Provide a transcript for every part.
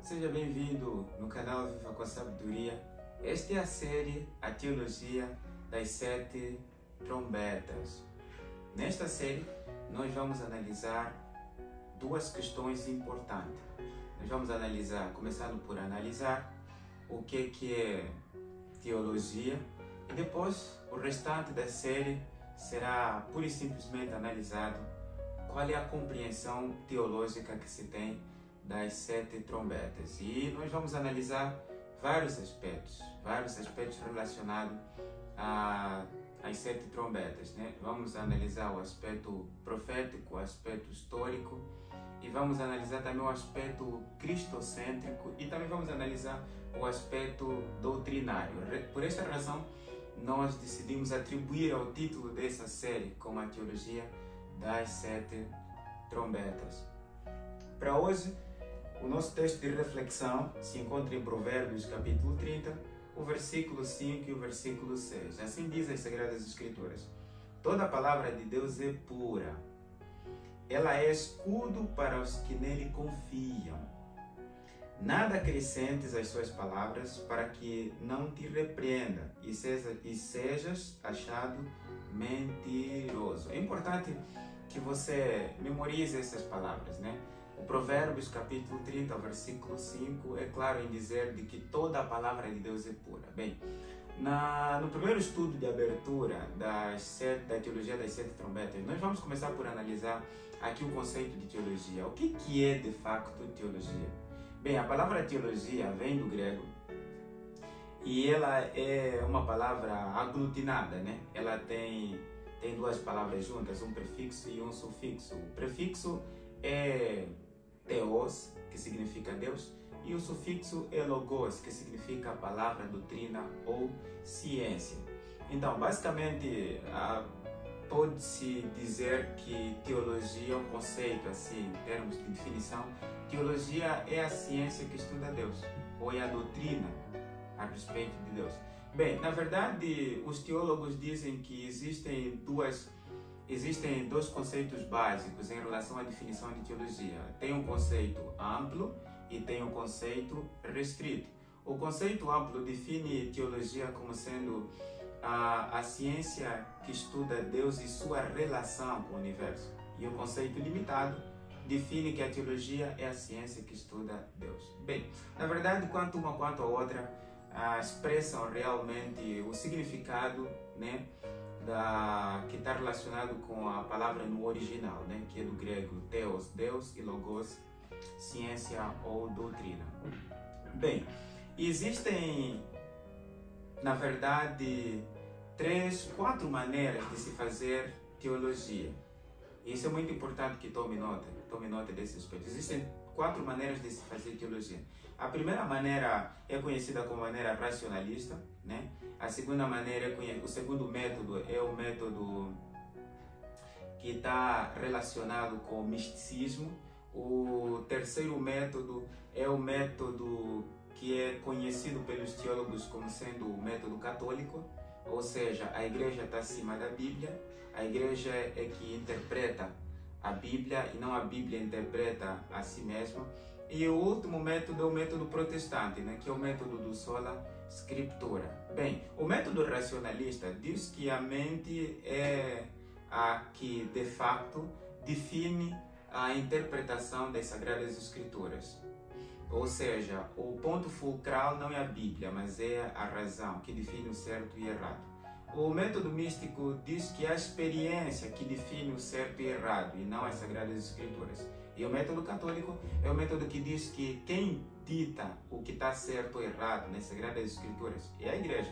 Seja bem-vindo no canal Viva com a Sabedoria. Esta é a série A Teologia das Sete Trombetas. Nesta série, nós vamos analisar duas questões importantes. Nós vamos analisar, começando por analisar o que é teologia, e depois o restante da série será pura e simplesmente analisado qual é a compreensão teológica que se tem das sete trombetas. E nós vamos analisar vários aspectos relacionados às sete trombetas, né? Vamos analisar o aspecto profético, o aspecto histórico, e vamos analisar também o aspecto cristocêntrico, e também vamos analisar o aspecto doutrinário. Por esta razão, nós decidimos atribuir ao título dessa série como a teologia das sete trombetas. Para hoje, o nosso texto de reflexão se encontra em Provérbios capítulo 30, o versículo 5 e o versículo 6. Assim diz as Sagradas Escrituras: toda a palavra de Deus é pura, ela é escudo para os que nele confiam. Nada acrescentes às suas palavras, para que não te repreenda e sejas achado mentiroso. É importante que você memorize essas palavras, né? O Provérbios capítulo 30, versículo 5 é claro em dizer de que toda a palavra de Deus é pura. Bem, no primeiro estudo de abertura da teologia das sete trombetas, nós vamos começar por analisar aqui o conceito de teologia. O que é de facto teologia? Bem, a palavra teologia vem do grego e ela é uma palavra aglutinada, né? Ela tem duas palavras juntas, um prefixo e um sufixo. O prefixo é theos, que significa Deus, e o sufixo é logos, que significa palavra, doutrina ou ciência. Então, basicamente, pode-se dizer que teologia é um conceito, assim, em termos de definição. Teologia é a ciência que estuda Deus, ou é a doutrina a respeito de Deus. Bem, na verdade, os teólogos dizem que existem dois conceitos básicos em relação à definição de teologia. Tem um conceito amplo e tem um conceito restrito. O conceito amplo define teologia como sendo a ciência que estuda Deus e sua relação com o universo. E o conceito limitado define que a teologia é a ciência que estuda Deus. Bem, na verdade, quanto uma quanto a outra, expressam realmente o significado, né, que está relacionado com a palavra no original, né, que é do grego theos, Deus, e logos, ciência ou doutrina. Bem, existem, na verdade, quatro maneiras de se fazer teologia. Isso é muito importante que tome nota desse aspecto. Existem quatro maneiras de se fazer teologia. A primeira maneira é conhecida como maneira racionalista, né? A segunda maneira, o segundo método é o método que está relacionado com o misticismo. O terceiro método é o método que é conhecido pelos teólogos como sendo o método católico, ou seja, a igreja está acima da Bíblia, a igreja é que interpreta a Bíblia e não a Bíblia interpreta a si mesma. E o último método é o método protestante, né, que é o método do sola scriptura. Bem, o método racionalista diz que a mente é a que, de fato, define a interpretação das Sagradas Escrituras. Ou seja, o ponto fulcral não é a Bíblia, mas é a razão que define o certo e errado. O método místico diz que é a experiência que define o certo e errado, e não as Sagradas Escrituras. E o método católico é o método que diz que quem dita o que está certo ou errado nas Sagradas Escrituras é a igreja,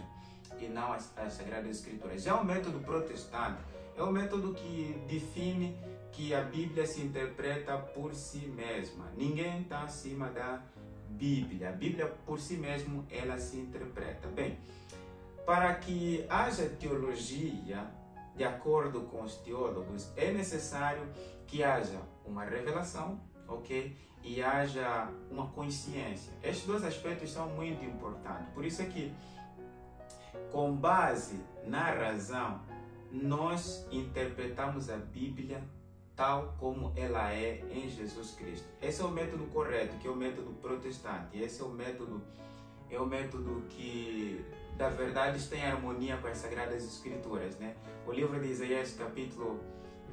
e não as Sagradas Escrituras. Já o método protestante é o método que define que a Bíblia se interpreta por si mesma. Ninguém está acima da Bíblia. A Bíblia por si mesma, ela se interpreta. Bem, para que haja teologia, de acordo com os teólogos, é necessário que haja uma revelação, ok? E haja uma consciência. Estes dois aspectos são muito importantes. Por isso é que, com base na razão, nós interpretamos a Bíblia tal como ela é em Jesus Cristo. Esse é o método correto, que é o método protestante. Esse é o método que, da verdade, está em harmonia com as Sagradas Escrituras, né? O livro de Isaías, capítulo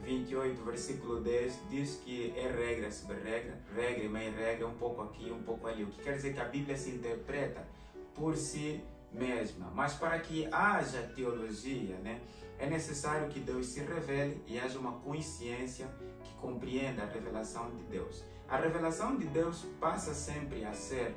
28, versículo 10, diz que é regra sobre regra, regra e mais regra, um pouco aqui, um pouco ali. O que quer dizer que a Bíblia se interpreta por si mesma. Mas para que haja teologia, né, é necessário que Deus se revele e haja uma consciência que compreenda a revelação de Deus. A revelação de Deus passa sempre a ser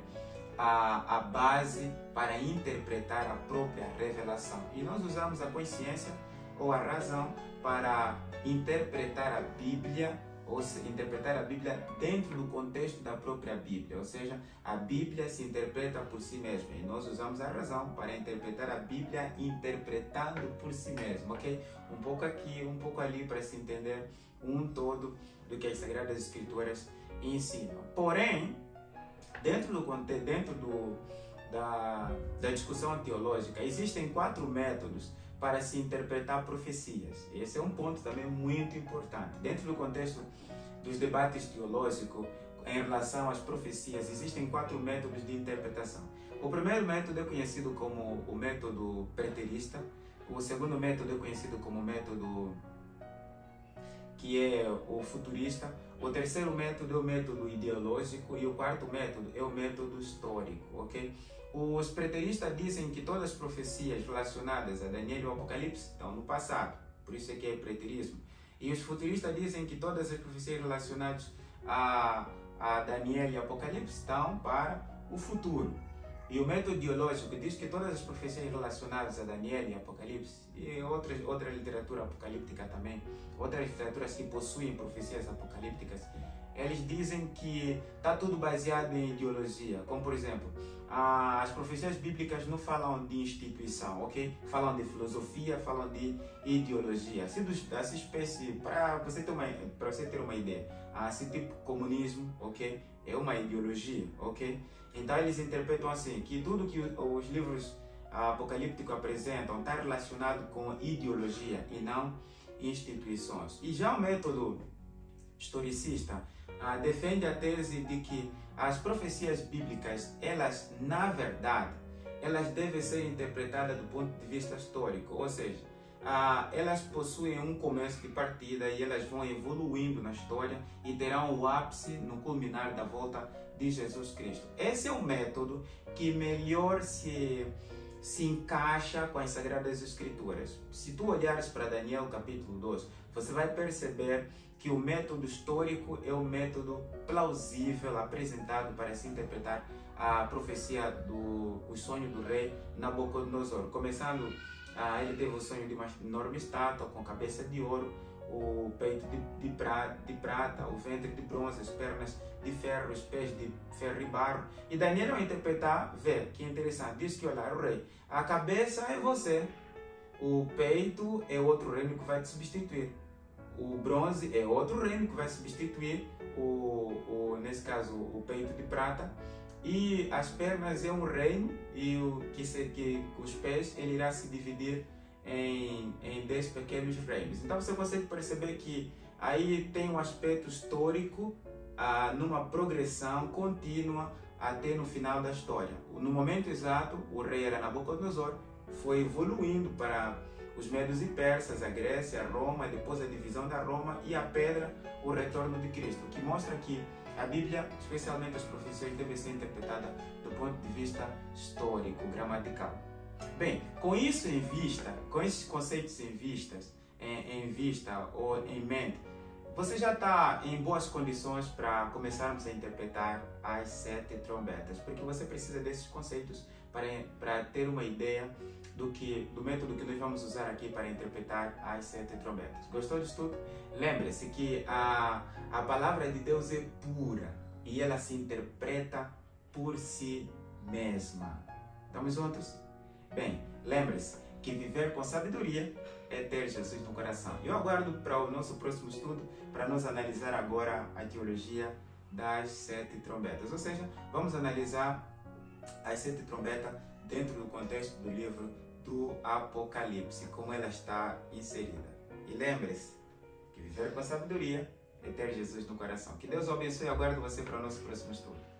a base para interpretar a própria revelação. E nós usamos a consciência ou a razão para interpretar a Bíblia, ou interpretar a Bíblia dentro do contexto da própria Bíblia, ou seja, a Bíblia se interpreta por si mesma e nós usamos a razão para interpretar a Bíblia interpretando por si mesma, ok? Um pouco aqui, um pouco ali para se entender um todo do que as Sagradas Escrituras ensinam. Porém, dentro da discussão teológica, existem 4 métodos para se interpretar profecias. Esse é um ponto também muito importante. Dentro do contexto dos debates teológicos em relação às profecias, existem 4 métodos de interpretação. O primeiro método é conhecido como o método preterista. O segundo método é conhecido como o método que é o futurista. O terceiro método é o método ideológico e o quarto método é o método histórico, ok? Os preteristas dizem que todas as profecias relacionadas a Daniel e o Apocalipse estão no passado, por isso é que é preterismo. E os futuristas dizem que todas as profecias relacionadas a Daniel e Apocalipse estão para o futuro. E o método ideológico diz que todas as profecias relacionadas a Daniel e Apocalipse, e outra literatura apocalíptica também, outras literaturas que possuem profecias apocalípticas, eles dizem que está tudo baseado em ideologia, como por exemplo, as profecias bíblicas não falam de instituição, ok? Falam de filosofia, falam de ideologia. Essa espécie, para você ter uma ideia, esse tipo de comunismo, ok? É uma ideologia, ok? Então eles interpretam assim, que tudo que os livros apocalípticos apresentam está relacionado com ideologia e não instituições. E já o método historicista defende a tese de que as profecias bíblicas, elas, na verdade, elas devem ser interpretadas do ponto de vista histórico, ou seja, elas possuem um começo de partida e elas vão evoluindo na história e terão o ápice no culminar da volta de Jesus Cristo. Esse é o método que melhor se encaixa com as Sagradas Escrituras. Se tu olhares para Daniel capítulo 2, você vai perceber que o método histórico é o método plausível apresentado para se interpretar a profecia do sonho do rei Nabucodonosor. Começando, ele teve o sonho de uma enorme estátua com cabeça de ouro, o peito de prata, o ventre de bronze, as pernas de ferro, os pés de ferro e barro. E Daniel, ao interpretar, vê que é interessante, diz que, olha, o rei, a cabeça é você, o peito é outro reino que vai te substituir. O bronze é outro reino que vai substituir, nesse caso, o peito de prata. E as pernas é um reino e que os pés ele irá se dividir em 10 pequenos reinos. Então você consegue perceber que aí tem um aspecto histórico numa progressão contínua até no final da história. No momento exato, o rei era Nabucodonosor, foi evoluindo para os medos e persas, a Grécia, a Roma, depois a divisão da Roma e a pedra, o retorno de Cristo, que mostra que a Bíblia, especialmente as profecias, deve ser interpretada do ponto de vista histórico, gramatical. Bem, com isso em vista, com esses conceitos em vista ou em mente, você já está em boas condições para começarmos a interpretar as 7 trombetas, porque você precisa desses conceitos para ter uma ideia do método que nós vamos usar aqui para interpretar as 7 trombetas. Gostou disso tudo? Lembre-se que a palavra de Deus é pura e ela se interpreta por si mesma. Estamos juntos? Bem, lembre-se que viver com sabedoria é ter Jesus no coração. Eu aguardo para o nosso próximo estudo para nós analisar agora a teologia das 7 trombetas. Ou seja, vamos analisar as 7 trombetas dentro do contexto do livro do Apocalipse, como ela está inserida. E lembre-se que viver com sabedoria é ter Jesus no coração. Que Deus o abençoe e aguardo você para o nosso próximo estudo.